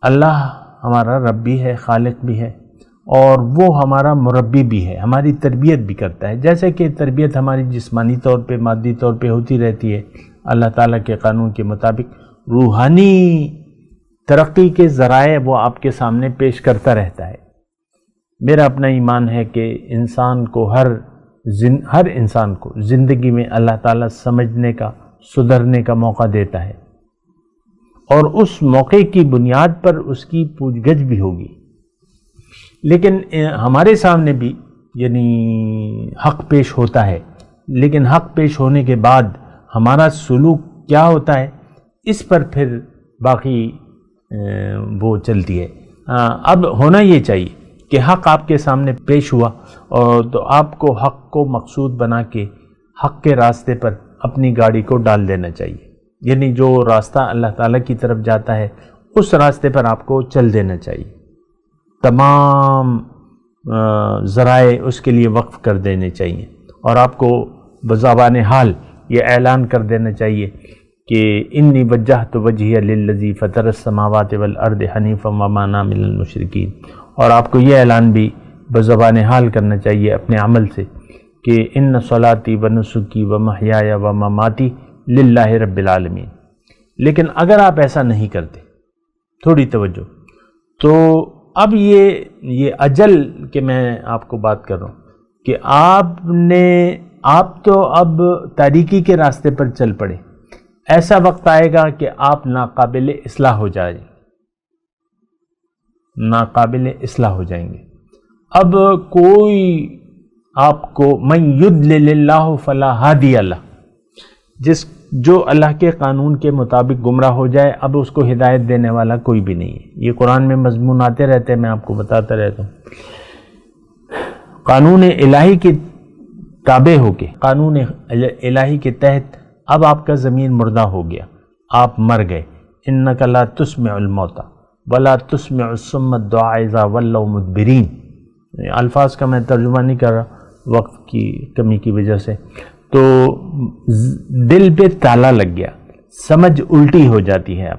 اللہ ہمارا رب بھی ہے، خالق بھی ہے، اور وہ ہمارا مربی بھی ہے، ہماری تربیت بھی کرتا ہے. جیسے کہ تربیت ہماری جسمانی طور پہ، مادی طور پہ ہوتی رہتی ہے اللہ تعالیٰ کے قانون کے مطابق، روحانی ترقی کے ذرائع وہ آپ کے سامنے پیش کرتا رہتا ہے. میرا اپنا ایمان ہے کہ انسان کو ہر انسان کو زندگی میں اللہ تعالیٰ سمجھنے کا، سدھرنے کا موقع دیتا ہے، اور اس موقع کی بنیاد پر اس کی پوچھ گچھ بھی ہوگی. لیکن ہمارے سامنے بھی یعنی حق پیش ہوتا ہے، لیکن حق پیش ہونے کے بعد ہمارا سلوک کیا ہوتا ہے اس پر پھر باقی وہ چلتی ہے. اب ہونا یہ چاہیے کہ حق آپ کے سامنے پیش ہوا، اور تو آپ کو حق کو مقصود بنا کے حق کے راستے پر اپنی گاڑی کو ڈال دینا چاہیے. یعنی جو راستہ اللہ تعالیٰ کی طرف جاتا ہے اس راستے پر آپ کو چل دینا چاہیے، تمام ذرائع اس کے لیے وقف کر دینے چاہیے، اور آپ کو بزبان حال یہ اعلان کر دینا چاہیے کہ انی وجہت وجہی للذی فطر السماوات والارض حنیفا وما انا من المشرکین. اور آپ کو یہ اعلان بھی بزبان حال کرنا چاہیے اپنے عمل سے کہ ان صلاتی ونسکی ومحیایا ومماتی للہ رب العالمین. لیکن اگر آپ ایسا نہیں کرتے، تھوڑی توجہ، تو اب یہ اجل کہ میں آپ کو بات کر رہا ہوں کہ آپ تو اب تاریکی کے راستے پر چل پڑے. ایسا وقت آئے گا کہ آپ ناقابل اصلاح ہو جائیں گے، ناقابل اصلاح ہو جائیں گے. اب کوئی آپ کو من یضلل اللہ فلا ہادی لہ، جو اللہ کے قانون کے مطابق گمراہ ہو جائے، اب اس کو ہدایت دینے والا کوئی بھی نہیں ہے. یہ قرآن میں مضمون آتے رہتے ہیں، میں آپ کو بتاتا رہتا ہوں. قانون الہی کے تابع ہو کے، قانون الہی کے تحت اب آپ کا ضمیر مردہ ہو گیا، آپ مر گئے. انک لا تسمع الموتى ولا تسمع الصم الدعاء اذا ولوا مدبرین. الفاظ کا میں ترجمہ نہیں کر رہا وقت کی کمی کی وجہ سے. تو دل پہ تالا لگ گیا، سمجھ الٹی ہو جاتی ہے.